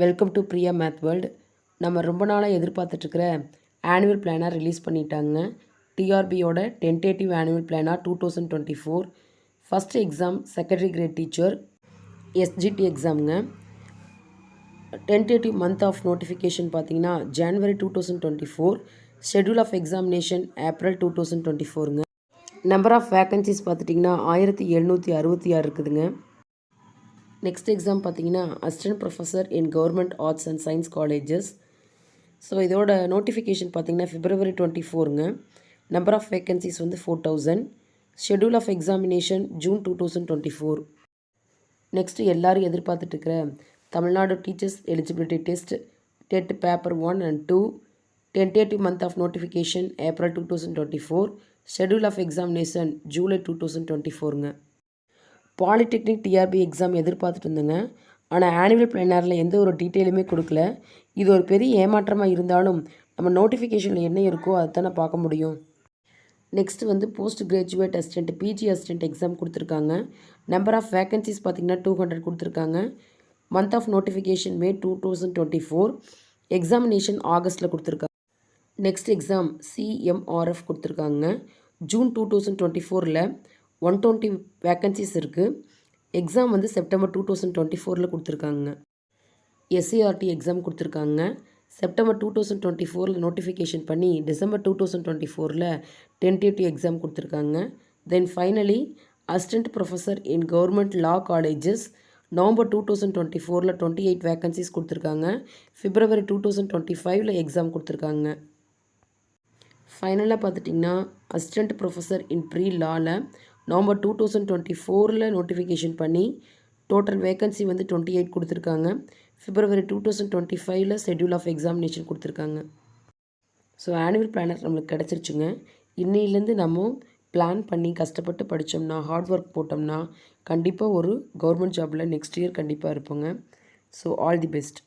Welcome to Priya math world. நம்ம ரொம்ப நாளாக எதிர்பார்த்துட்ருக்கிற ஆனுவல் பிளானர் ரிலீஸ் பண்ணிட்டாங்க. டிஆர்பியோட tentative annual planner 2024 first exam secondary grade teacher SGT எக்ஸாமுங்க. டென்டேட்டிவ் மந்த் ஆஃப் நோட்டிஃபிகேஷன் பார்த்தீங்கன்னா January 2024, schedule of examination April 2024ங்க. நம்பர் ஆஃப் வேக்கன்சிஸ் பார்த்துட்டிங்கன்னா 1766 இருக்குதுங்க. நெக்ஸ்ட் எக்ஸாம் பார்த்தீங்கன்னா assistant professor in government arts and science colleges. So இதோட notification பார்த்தீங்கன்னா February 24ங்க. Number of vacancies வந்து 4000. Schedule of examination June 2024. Next எல்லோரும் எதிர்பார்த்துட்ருக்கிற Tamil Nadu teachers eligibility test TET paper 1 and 2 tentative month of notification April 2024, schedule of examination July 2024ங்க. Polytechnic TRB exam எதிர்பார்த்துட்டு இருந்தேங்க. ஆனால் ஆனுவல் பிளானரில் எந்த ஒரு டீட்டெயிலுமே கொடுக்கல. இது ஒரு பெரிய ஏமாற்றமாக இருந்தாலும் நம்ம நோட்டிஃபிகேஷனில் என்ன இருக்கோ அதை தானே பார்க்க முடியும். நெக்ஸ்ட்டு வந்து post graduate assistant PG assistant exam கொடுத்துருக்காங்க. நம்பர் ஆஃப் வேக்கன்சிஸ் பார்த்திங்கன்னா 200 கொடுத்துருக்காங்க. Month of notification May 2024, examination ஆகஸ்ட்டில் கொடுத்துருக்காங்க. நெக்ஸ்ட் எக்ஸாம் சிஎம்ஆர்எஃப் கொடுத்துருக்காங்க. ஜூன் 2024ல் 120 வேக்கன்சிஸ் இருக்குது. எக்ஸாம் வந்து செப்டம்பர் 2024ல் கொடுத்துருக்காங்க. எஸ்சிஆர்டி எக்ஸாம் கொடுத்துருக்காங்க. செப்டம்பர் 2024ல் நோட்டிஃபிகேஷன் பண்ணி டிசம்பர் 2024ல் டென்டேட்டிவ் எக்ஸாம் கொடுத்துருக்காங்க. Then finally assistant professor in government law colleges November 2024ல் 28 வேக்கன்சிஸ் கொடுத்துருக்காங்க. February 2025ல் எக்ஸாம் கொடுத்துருக்காங்க. ஃபைனலாக பார்த்துட்டிங்கன்னா அசிஸ்டன்ட் ப்ரொஃபஸர் இன் ப்ரீ லாவில் நவம்பர் 2024ல் நோட்டிஃபிகேஷன் பண்ணி டோட்டல் வேக்கன்சி வந்து 28 கொடுத்துருக்காங்க. February 2025ல் ஷெட்யூல் ஆஃப் எக்ஸாமினேஷன் கொடுத்துருக்காங்க. ஸோ ஆனுவல் பிளானர் நம்மளுக்கு கிடச்சிருச்சுங்க. இன்னிலேருந்து நம்ம பிளான் பண்ணி கஷ்டப்பட்டு படித்தோம்னா, ஹார்ட் ஒர்க் போட்டோம்னா கண்டிப்பாக ஒரு கவர்மெண்ட் ஜாபில் நெக்ஸ்ட் இயர் கண்டிப்பாக இருப்போங்க. So all the best.